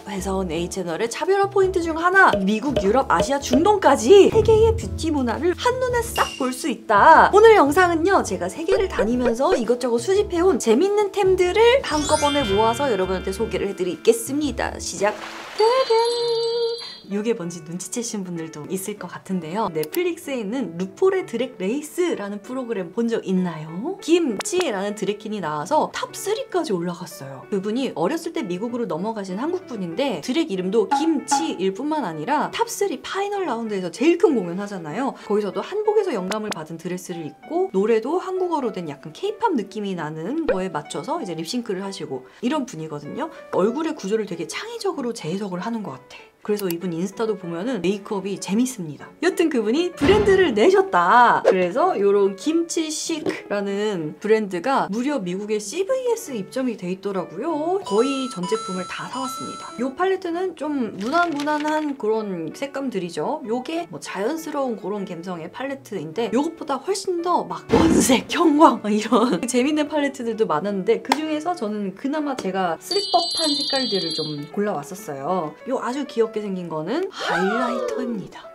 회사원 A 채널의 차별화 포인트 중 하나, 미국, 유럽, 아시아, 중동까지 세계의 뷰티 문화를 한눈에 싹 볼 수 있다. 오늘 영상은요, 제가 세계를 다니면서 이것저것 수집해온 재밌는 템들을 한꺼번에 모아서 여러분한테 소개를 해드리겠습니다. 시작! 이게 뭔지 눈치채신 분들도 있을 것 같은데요. 넷플릭스에 있는 루폴의 드랙 레이스라는 프로그램 본 적 있나요? 김치라는 드래퀸이 나와서 탑3까지 올라갔어요. 그분이 어렸을 때 미국으로 넘어가신 한국분인데 드랙 이름도 김치일 뿐만 아니라 탑3 파이널 라운드에서 제일 큰 공연 하잖아요. 거기서도 한복에서 영감을 받은 드레스를 입고 노래도 한국어로 된 약간 케이팝 느낌이 나는 거에 맞춰서 이제 립싱크를 하시고 이런 분이거든요. 얼굴의 구조를 되게 창의적으로 재해석을 하는 것 같아. 그래서 이분 인스타도 보면은 메이크업이 재밌습니다. 여튼 그분이 브랜드를 내셨다. 그래서 이런 김치시크라는 브랜드가 무려 미국의 CVS 입점이 돼 있더라고요. 거의 전 제품을 다 사왔습니다. 이 팔레트는 좀 무난무난한 그런 색감들이죠. 요게 뭐 자연스러운 그런 감성의 팔레트인데 요것보다 훨씬 더 막 원색, 형광 이런 재밌는 팔레트들도 많았는데 그 중에서 저는 그나마 제가 쓸 법한 색깔들을 좀 골라왔었어요. 요 아주 귀엽게 생긴 거는 하이라이터입니다.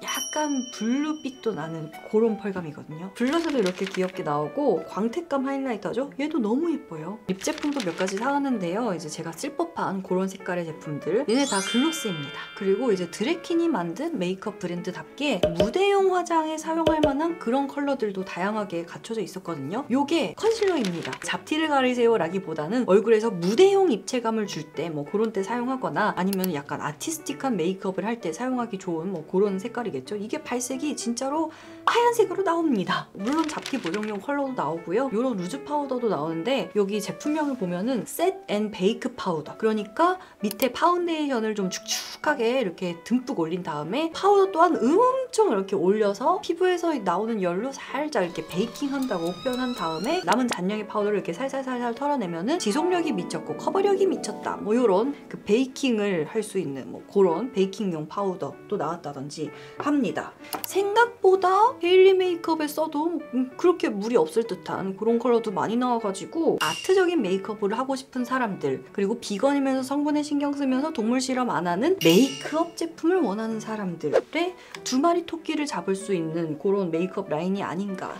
약간 블루빛도 나는 그런 펄감이거든요. 블러셔도 이렇게 귀엽게 나오고 광택감 하이라이터죠? 얘도 너무 예뻐요. 립 제품도 몇 가지 사왔는데요. 이제 제가 쓸 법한 그런 색깔의 제품들. 얘네 다 글로스입니다. 그리고 이제 드래퀸이 만든 메이크업 브랜드답게 무대용 화장에 사용할 만한 그런 컬러들도 다양하게 갖춰져 있었거든요. 요게 컨실러입니다. 잡티를 가리세요 라기보다는 얼굴에서 무대용 입체감을 줄 때 뭐 그런 때 사용하거나 아니면 약간 아티스틱한 메이크업을 할 때 사용하기 좋은 뭐 그런 색깔이 겠죠. 이게 발색이 진짜로 하얀색으로 나옵니다. 물론 잡티 보정용 컬러도 나오고요. 이런 루즈 파우더도 나오는데 여기 제품명을 보면은 셋 앤 베이크 파우더. 그러니까 밑에 파운데이션을 좀 축축하게 이렇게 듬뿍 올린 다음에 파우더 또한 엄청 이렇게 올려서 피부에서 나오는 열로 살짝 이렇게 베이킹한다고 표현한 다음에 남은 잔량의 파우더를 이렇게 살살살살 털어내면은 지속력이 미쳤고 커버력이 미쳤다. 뭐 이런 그 베이킹을 할 수 있는 뭐 그런 베이킹용 파우더도 나왔다든지 합니다. 생각보다 데일리 메이크업에 써도 그렇게 무리 없을 듯한 그런 컬러도 많이 나와가지고 아트적인 메이크업을 하고 싶은 사람들, 그리고 비건이면서 성분에 신경 쓰면서 동물 실험 안 하는 메이크업 제품을 원하는 사람들의 두 마리 토끼를 잡을 수 있는 그런 메이크업 라인이 아닌가.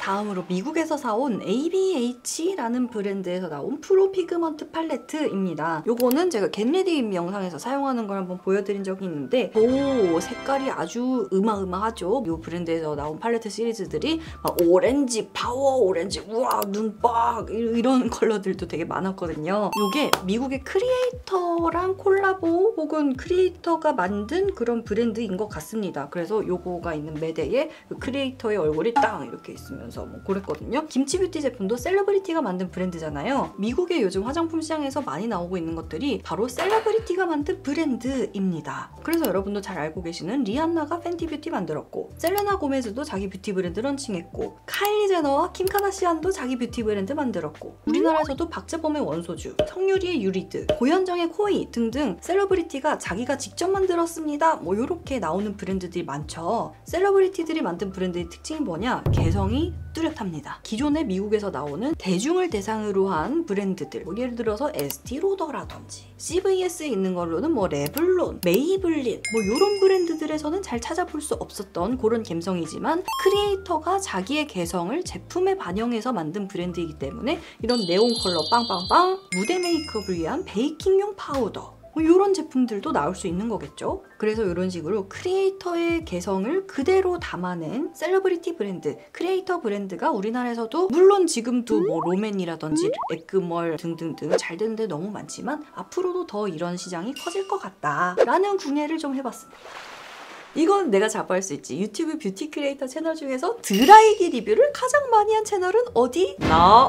다음으로 미국에서 사온 ABH라는 브랜드에서 나온 프로 피그먼트 팔레트입니다. 요거는 제가 겟레디 영상에서 사용하는 걸 한번 보여드린 적이 있는데 오, 색깔이 아주 으마으마하죠. 요 브랜드에서 나온 팔레트 시리즈들이 막 오렌지, 파워 오렌지, 우와 눈빡 이런 컬러들도 되게 많았거든요. 요게 미국의 크리에이터랑 콜라보 혹은 크리에이터가 만든 그런 브랜드인 것 같습니다. 그래서 요거가 있는 매대에 그 크리에이터의 얼굴이 딱 이렇게 있으면 뭐 그랬거든요. 김치뷰티 제품도 셀러브리티가 만든 브랜드잖아요. 미국의 요즘 화장품 시장에서 많이 나오고 있는 것들이 바로 셀러브리티가 만든 브랜드입니다. 그래서 여러분도 잘 알고 계시는 리안나가 팬티 뷰티 만들었고, 셀레나 고메즈도 자기 뷰티 브랜드 런칭했고, 카일리 제너와 킴 카다시안도 자기 뷰티 브랜드 만들었고, 우리나라에서도 박재범의 원소주, 성유리의 유리드, 고현정의 코이 등등 셀러브리티가 자기가 직접 만들었습니다. 뭐 이렇게 나오는 브랜드들이 많죠. 셀러브리티들이 만든 브랜드의 특징이 뭐냐? 개성이 뚜렷합니다. 기존에 미국에서 나오는 대중을 대상으로 한 브랜드들, 뭐 예를 들어서 에스티로더라든지 CVS에 있는 걸로는 뭐 레블론, 메이블린 뭐 이런 브랜드들에서는 잘 찾아볼 수 없었던 그런 감성이지만 크리에이터가 자기의 개성을 제품에 반영해서 만든 브랜드이기 때문에 이런 네온 컬러 빵빵빵, 무대 메이크업을 위한 베이킹용 파우더 뭐 이런 제품들도 나올 수 있는 거겠죠. 그래서 이런 식으로 크리에이터의 개성을 그대로 담아낸 셀러브리티 브랜드, 크리에이터 브랜드가 우리나라에서도 물론 지금도 뭐 로맨이라든지 에그멀 등등등 잘 되는 데 너무 많지만 앞으로도 더 이런 시장이 커질 것 같다라는 궁예를 좀 해봤습니다. 이건 내가 자부할 수 있지. 유튜브 뷰티 크리에이터 채널 중에서 드라이기 리뷰를 가장 많이 한 채널은 어디?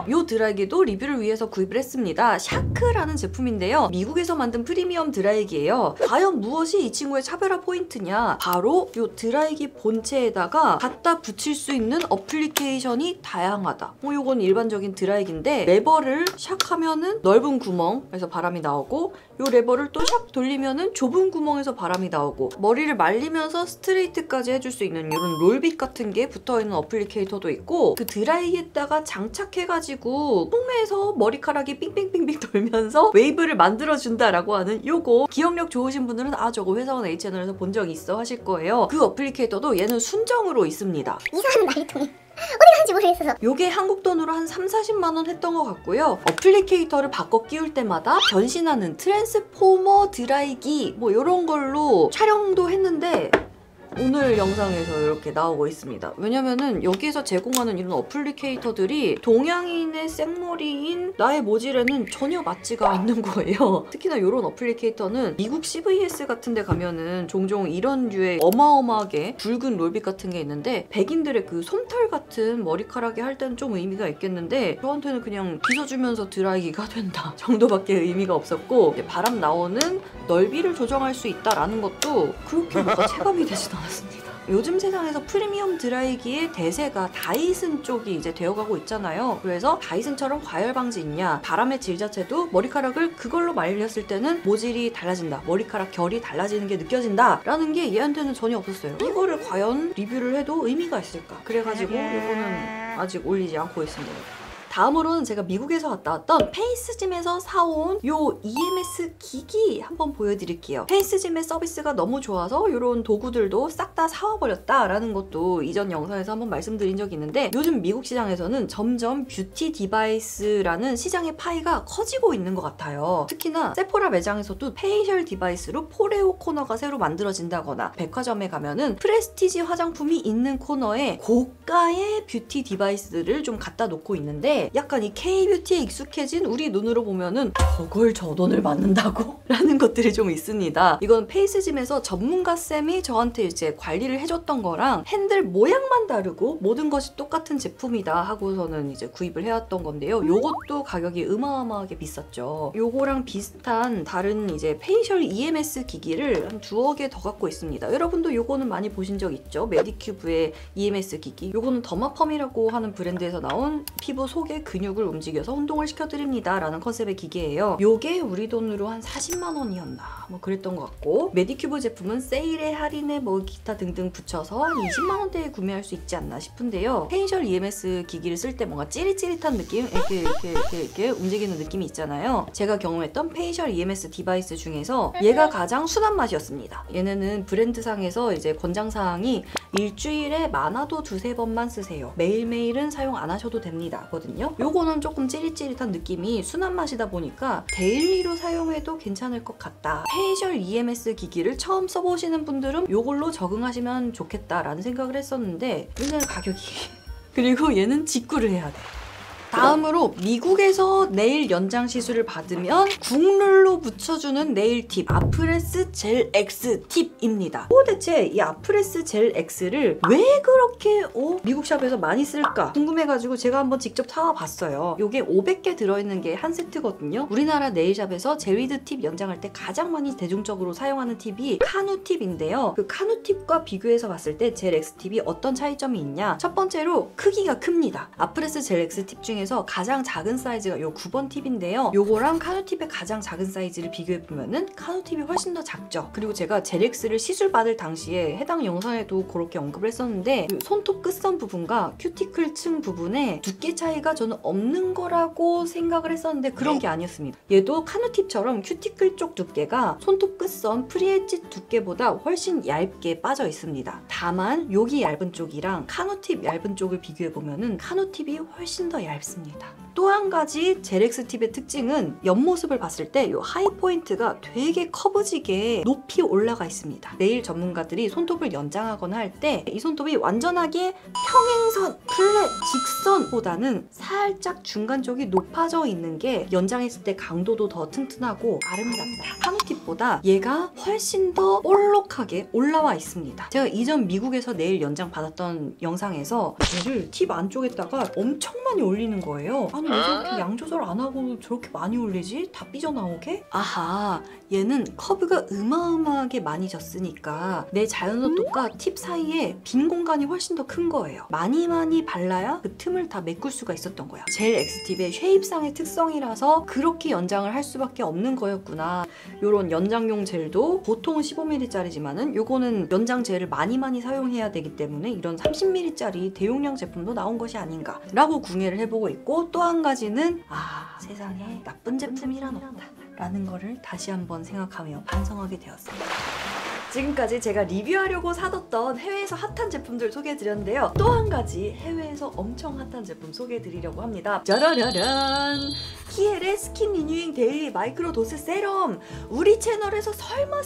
요 드라이기도 리뷰를 위해서 구입을 했습니다. 샤크라는 제품인데요. 미국에서 만든 프리미엄 드라이기예요. 과연 무엇이 이 친구의 차별화 포인트냐? 바로 요 드라이기 본체에다가 갖다 붙일 수 있는 어플리케이션이 다양하다. 요건 일반적인 드라이기인데 레버를 샥 하면은 넓은 구멍에서 바람이 나오고 요 레버를 또 샥 돌리면은 좁은 구멍에서 바람이 나오고 머리를 말리면서 이어서 스트레이트까지 해줄 수 있는 이런 롤빗 같은 게 붙어있는 어플리케이터도 있고, 그 드라이기에다가 장착해가지고 홈에서 머리카락이 삥삥삥삥 돌면서 웨이브를 만들어준다라고 하는 요거, 기억력 좋으신 분들은 아 저거 회사원 H채널에서 본 적 있어 하실 거예요. 그 어플리케이터도 얘는 순정으로 있습니다. 이사하는 말통이 어디 간지 모르겠어서 요게 한국 돈으로 한 30-40만 원 했던 것 같고요. 어플리케이터를 바꿔 끼울 때마다 변신하는 트랜스포머 드라이기 뭐 이런 걸로 촬영도 했는데 오늘 영상에서 이렇게 나오고 있습니다. 왜냐면은 여기에서 제공하는 이런 어플리케이터들이 동양인의 생머리인 나의 모질에는 전혀 맞지가 않는 거예요. 특히나 이런 어플리케이터는 미국 CVS 같은 데 가면은 종종 이런 류의 어마어마하게 붉은 롤빗 같은 게 있는데, 백인들의 그 솜털 같은 머리카락에 할 때는 좀 의미가 있겠는데 저한테는 그냥 빗어주면서 드라이기가 된다 정도밖에 의미가 없었고, 바람 나오는 넓이를 조정할 수 있다라는 것도 그렇게 뭔가 체감이 되진 않았습니다. 요즘 세상에서 프리미엄 드라이기의 대세가 다이슨 쪽이 이제 되어가고 있잖아요. 그래서 다이슨처럼 과열 방지 있냐, 바람의 질 자체도 머리카락을 그걸로 말렸을 때는 모질이 달라진다, 머리카락 결이 달라지는 게 느껴진다 라는 게 얘한테는 전혀 없었어요. 이거를 과연 리뷰를 해도 의미가 있을까? 그래가지고 이거는 아직 올리지 않고 있습니다. 다음으로는 제가 미국에서 갔다 왔던 페이스짐에서 사온 요 EMS 기기 한번 보여드릴게요. 페이스짐의 서비스가 너무 좋아서 이런 도구들도 싹 다 사와버렸다라는 것도 이전 영상에서 한번 말씀드린 적이 있는데, 요즘 미국 시장에서는 점점 뷰티 디바이스라는 시장의 파이가 커지고 있는 것 같아요. 특히나 세포라 매장에서도 페이셜 디바이스로 포레오 코너가 새로 만들어진다거나, 백화점에 가면은 프레스티지 화장품이 있는 코너에 고가의 뷰티 디바이스들을 좀 갖다 놓고 있는데, 약간 이 K-뷰티에 익숙해진 우리 눈으로 보면은 저걸 저 돈을 받는다고? 라는 것들이 좀 있습니다. 이건 페이스짐에서 전문가쌤이 저한테 이제 관리를 해줬던 거랑 핸들 모양만 다르고 모든 것이 똑같은 제품이다 하고서는 이제 구입을 해왔던 건데요. 요것도 가격이 어마어마하게 비쌌죠. 요거랑 비슷한 다른 이제 페이셜 EMS 기기를 한 2억 개 더 갖고 있습니다. 여러분도 요거는 많이 보신 적 있죠? 메디큐브의 EMS 기기. 요거는 더마펌이라고 하는 브랜드에서 나온 피부 속에 근육을 움직여서 운동을 시켜드립니다 라는 컨셉의 기계예요. 요게 우리 돈으로 한 40만 원이었나 뭐 그랬던 것 같고, 메디큐브 제품은 세일에 할인에 뭐 기타 등등 붙여서 한 20만 원대에 구매할 수 있지 않나 싶은데요. 페이셜 EMS 기기를 쓸 때 뭔가 찌릿찌릿한 느낌? 이렇게 움직이는 느낌이 있잖아요. 제가 경험했던 페이셜 EMS 디바이스 중에서 얘가 가장 순한 맛이었습니다. 얘네는 브랜드상에서 이제 권장사항이 일주일에 많아도 2-3번만 쓰세요, 매일매일은 사용 안 하셔도 됩니다 거든요. 요거는 조금 찌릿찌릿한 느낌이 순한 맛이다 보니까 데일리로 사용해도 괜찮을 것 같다. 페이셜 EMS 기기를 처음 써보시는 분들은 요걸로 적응하시면 좋겠다라는 생각을 했었는데, 얘는 가격이 그리고 얘는 직구를 해야 돼. 다음으로 미국에서 네일 연장 시술을 받으면 국룰로 붙여주는 네일 팁, 아프레스 젤 X 팁입니다. 도대체 이 아프레스 젤 X를 왜 그렇게 미국 샵에서 많이 쓸까 궁금해가지고 제가 한번 직접 사와봤어요. 요게 500개 들어있는 게 한 세트거든요. 우리나라 네일샵에서 젤위드 팁 연장할 때 가장 많이 대중적으로 사용하는 팁이 카누 팁인데요. 그 카누 팁과 비교해서 봤을 때 젤 X 팁이 어떤 차이점이 있냐? 첫 번째로 크기가 큽니다. 아프레스 젤 X 팁 중에 중에서 가장 작은 사이즈가 요 9번 팁인데요. 요거랑 카누팁의 가장 작은 사이즈를 비교해보면은 카누팁이 훨씬 더 작죠. 그리고 제가 젤엑스를 시술 받을 당시에 해당 영상에도 그렇게 언급을 했었는데, 손톱 끝선 부분과 큐티클 층 부분에 두께 차이가 저는 없는 거라고 생각을 했었는데 그런 게 아니었습니다. 얘도 카누팁처럼 큐티클 쪽 두께가 손톱 끝선 프리엣지 두께보다 훨씬 얇게 빠져 있습니다. 다만 여기 얇은 쪽이랑 카누팁 얇은 쪽을 비교해보면은 카누팁이 훨씬 더 얇습니다. 또 한 가지 젤엑스 팁의 특징은 옆모습을 봤을 때 이 하이 포인트가 되게 커브지게 높이 올라가 있습니다. 네일 전문가들이 손톱을 연장하거나 할 때 이 손톱이 완전하게 평행선, 플랫, 직선보다는 살짝 중간 쪽이 높아져 있는 게 연장했을 때 강도도 더 튼튼하고 아름답다. 카누팁보다 얘가 훨씬 더 볼록하게 올라와 있습니다. 제가 이전 미국에서 네일 연장 받았던 영상에서 얘를 팁 안쪽에다가 엄청 많이 올리는 거예요. 아니 왜 저렇게 양 조절 안 하고 저렇게 많이 올리지? 다 삐져나오게? 아하, 얘는 커브가 어마어마하게 많이 졌으니까 내 자연소독과 팁 사이에 빈 공간이 훨씬 더 큰 거예요. 많이 발라야 그 틈을 다 메꿀 수가 있었던 거야. 젤 X팁의 쉐입상의 특성이라서 그렇게 연장을 할 수밖에 없는 거였구나. 요런 연장용 젤도 보통은 15ml짜리지만은 요거는 연장 젤을 많이 사용해야 되기 때문에 이런 30ml짜리 대용량 제품도 나온 것이 아닌가 라고 궁예를 해보고 있고, 또 한 가지는 세상에 나쁜 제품이란 없다 라는 거를 다시 한번 생각하며 반성하게 되었습니다. 지금까지 제가 리뷰하려고 사뒀던 해외에서 핫한 제품들 소개해드렸는데요. 또 한 가지 해외에서 엄청 핫한 제품 소개해드리려고 합니다. 짜라라란! 키엘의 스킨 리뉴잉 데일리 마이크로 도스 세럼! 우리 채널에서 설마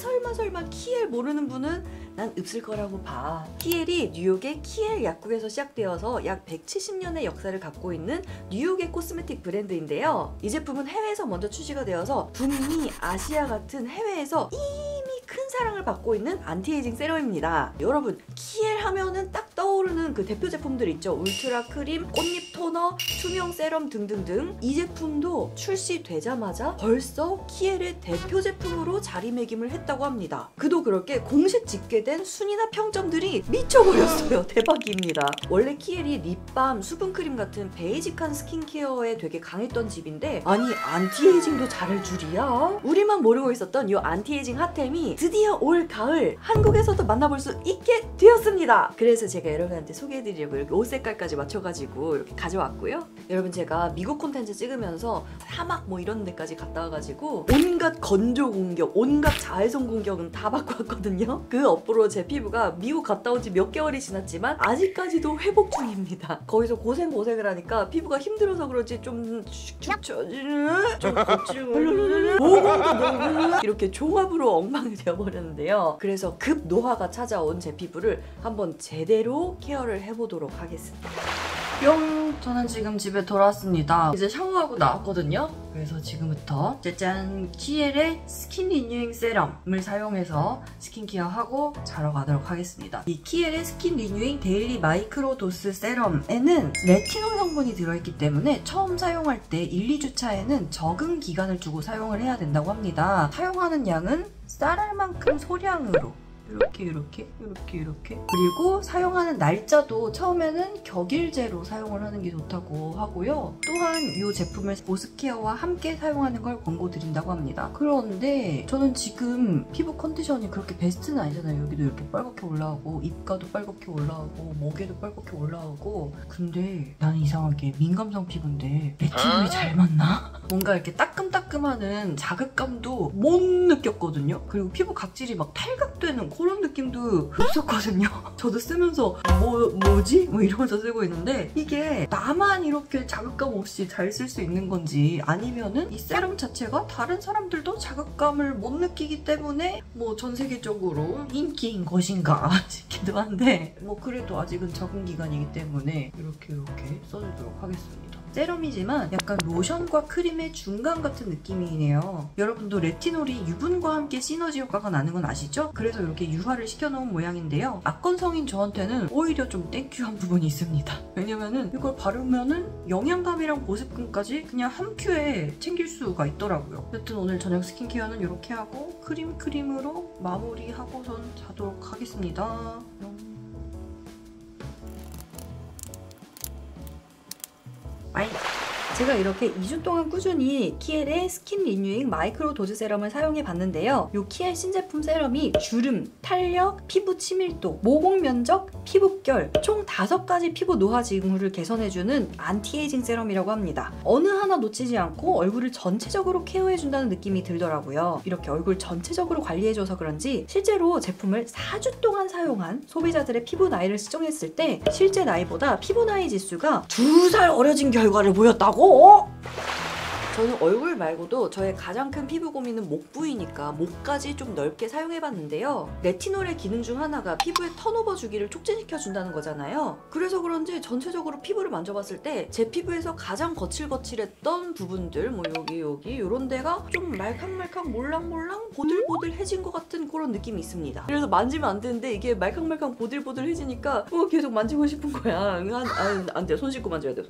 키엘 모르는 분은 난 없을 거라고 봐. 키엘이 뉴욕의 키엘 약국에서 시작되어서 약 170년의 역사를 갖고 있는 뉴욕의 코스메틱 브랜드인데요. 이 제품은 해외에서 먼저 출시가 되어서 북미, 아시아 같은 해외에서 이미 큰 사랑을 받고 있는 안티에이징 세럼입니다. 여러분, 키엘 하면은 딱 떠오르는 그 대표 제품들 있죠. 울트라 크림, 꽃잎 토너, 투명 세럼 등등등. 이 제품도 출시되자마자 벌써 키엘의 대표 제품으로 자리매김을 했다고 합니다. 그도 그럴 게 공식 집계된 순위나 평점들이 미쳐버렸어요. 대박입니다. 원래 키엘이 립밤, 수분크림 같은 베이직한 스킨케어에 되게 강했던 집인데, 아니 안티에이징도 잘할 줄이야? 우리만 모르고 있었던 이 안티에이징 핫템이 드디어 올 가을 한국에서도 만나볼 수 있게 되었습니다. 그래서 제가 여러분한테 소개해드리려고 이렇게 옷 색깔까지 맞춰가지고 이렇게 가져왔고요. 여러분, 제가 미국 콘텐츠 찍으면서 사막 뭐 이런 데까지 갔다 와가지고 온갖 건조 공격, 온갖 자외선 공격은 다 받고 왔거든요. 그 업으로 제 피부가 미국 갔다 온 지 몇 개월이 지났지만 아직까지도 회복 중입니다. 거기서 고생을 하니까 피부가 힘들어서 그런지 좀 축축처지는, 좀 거칠고 모공도 너무 이렇게 종합으로 엉망이 되어버렸는데요. 그래서 급 노화가 찾아온 제 피부를 한번 제대로 케어를 해보도록 하겠습니다. 뿅! 저는 지금 집에 돌아왔습니다. 이제 샤워하고 나왔거든요. 그래서 지금부터 짜잔! 키엘의 스킨 리뉴잉 세럼을 사용해서 스킨케어하고 자러 가도록 하겠습니다. 이 키엘의 스킨 리뉴잉 데일리 마이크로 도스 세럼에는 레티놀 성분이 들어있기 때문에 처음 사용할 때 1, 2주차에는 적응 기간을 두고 사용을 해야 된다고 합니다. 사용하는 양은 쌀알만큼 소량으로 이렇게 그리고 사용하는 날짜도 처음에는 격일제로 사용을 하는 게 좋다고 하고요. 또한 이 제품을 보습케어와 함께 사용하는 걸 권고드린다고 합니다. 그런데 저는 지금 피부 컨디션이 그렇게 베스트는 아니잖아요. 여기도 이렇게 빨갛게 올라오고 입가도 빨갛게 올라오고 목에도 빨갛게 올라오고, 근데 나는 이상하게 민감성 피부인데 레티놀이 잘 맞나? 뭔가 이렇게 따끔따끔하는 자극감도 못 느꼈거든요. 그리고 피부 각질이 막 탈각되는 그런 느낌도 없었거든요. 저도 쓰면서 뭐지? 뭐 이러면서 쓰고 있는데, 이게 나만 이렇게 자극감 없이 잘 쓸 수 있는 건지 아니면은 이 세럼 자체가 다른 사람들도 자극감을 못 느끼기 때문에 뭐 전 세계적으로 인기인 것인가 싶기도 한데, 뭐 그래도 아직은 적응 기간이기 때문에 이렇게 써주도록 하겠습니다. 세럼이지만 약간 로션과 크림의 중간 같은 느낌이네요. 여러분도 레티놀이 유분과 함께 시너지 효과가 나는 건 아시죠? 그래서 이렇게 유화를 시켜놓은 모양인데요. 악건성인 저한테는 오히려 좀 땡큐한 부분이 있습니다. 왜냐면은 이걸 바르면은 영양감이랑 보습금까지 그냥 한 큐에 챙길 수가 있더라고요. 여튼 오늘 저녁 스킨케어는 이렇게 하고 크림으로 마무리하고선 자도록 하겠습니다. 빠이! 제가 이렇게 2주 동안 꾸준히 키엘의 스킨 리뉴잉 마이크로 도즈 세럼을 사용해 봤는데요. 이 키엘 신제품 세럼이 주름, 탄력, 피부 치밀도, 모공 면적, 피부결 총 5가지 피부 노화 징후를 개선해주는 안티에이징 세럼이라고 합니다. 어느 하나 놓치지 않고 얼굴을 전체적으로 케어해준다는 느낌이 들더라고요. 이렇게 얼굴 전체적으로 관리해줘서 그런지 실제로 제품을 4주 동안 사용한 소비자들의 피부 나이를 측정했을 때 실제 나이보다 피부 나이 지수가 2살 어려진 결과를 보였다고? 저는 얼굴 말고도 저의 가장 큰 피부 고민은 목 부위니까 목까지 좀 넓게 사용해봤는데요. 레티놀의 기능 중 하나가 피부의 턴오버 주기를 촉진시켜준다는 거잖아요. 그래서 그런지 전체적으로 피부를 만져봤을 때 제 피부에서 가장 거칠거칠했던 부분들, 뭐 여기 이런 데가 좀 말캉말캉 몰랑몰랑 보들보들해진 것 같은 그런 느낌이 있습니다. 그래서 만지면 안 되는데 이게 말캉말캉 보들보들해지니까 계속 만지고 싶은 거야. 안 돼. 손 씻고 만져야 돼.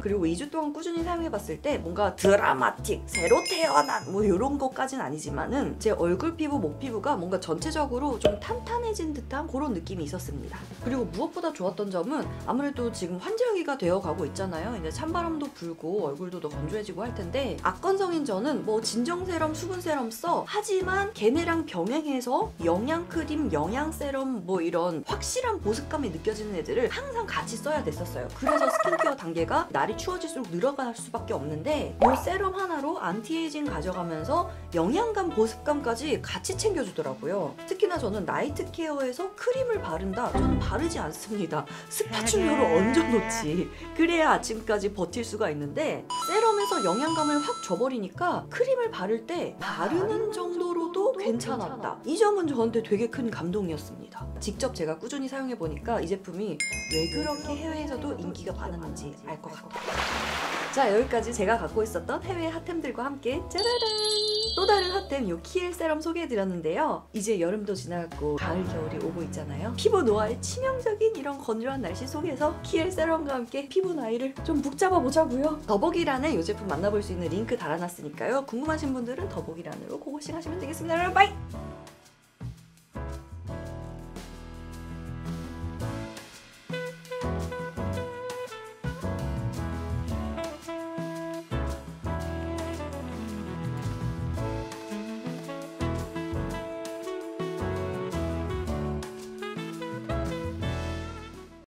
그리고 2주 동안 꾸준히 사용해봤을 때 뭔가 드라마틱, 새로 태어난 뭐 이런 것까지는 아니지만은 제 얼굴 피부, 목 피부가 뭔가 전체적으로 좀 탄탄해진 듯한 그런 느낌이 있었습니다. 그리고 무엇보다 좋았던 점은 아무래도 지금 환절기가 되어가고 있잖아요. 이제 찬바람도 불고 얼굴도 더 건조해지고 할 텐데 악건성인 저는 뭐 진정 세럼, 수분 세럼 써. 하지만 걔네랑 병행해서 영양 크림, 영양 세럼 뭐 이런 확실한 보습감이 느껴지는 애들을 항상 같이 써야 됐었어요. 그래서 스킨케어 단계가 날이 추워질수록 늘어갈 수밖에 없는데 이 세럼 하나로 안티에이징 가져가면서 영양감, 보습감까지 같이 챙겨주더라고요. 특히나 저는 나이트 케어에서 크림을 바른다? 저는 바르지 않습니다. 스파츌러로 얹어놓지. 그래야 아침까지 버틸 수가 있는데 세럼에서 영양감을 확 줘버리니까 크림을 바를 때 바르는 정도로도 괜찮았다. 이 점은 저한테 되게 큰 감동이었습니다. 직접 제가 꾸준히 사용해보니까 이 제품이 왜 그렇게 해외에서도 인기가 많았는지 알 것 같아요. 자, 여기까지 제가 갖고 있었던 해외 핫템들과 함께 짜라란! 또 다른 핫템 요 키엘 세럼 소개해드렸는데요. 이제 여름도 지나갔고 가을, 겨울이 오고 있잖아요. 피부 노화에 치명적인 이런 건조한 날씨 속에서 키엘 세럼과 함께 피부 나이를 좀 북잡아 보자고요. 더보기란에 이 제품 만나볼 수 있는 링크 달아놨으니까요. 궁금하신 분들은 더보기란으로 고고싱 하시면 되겠습니다. 여러분, 바이!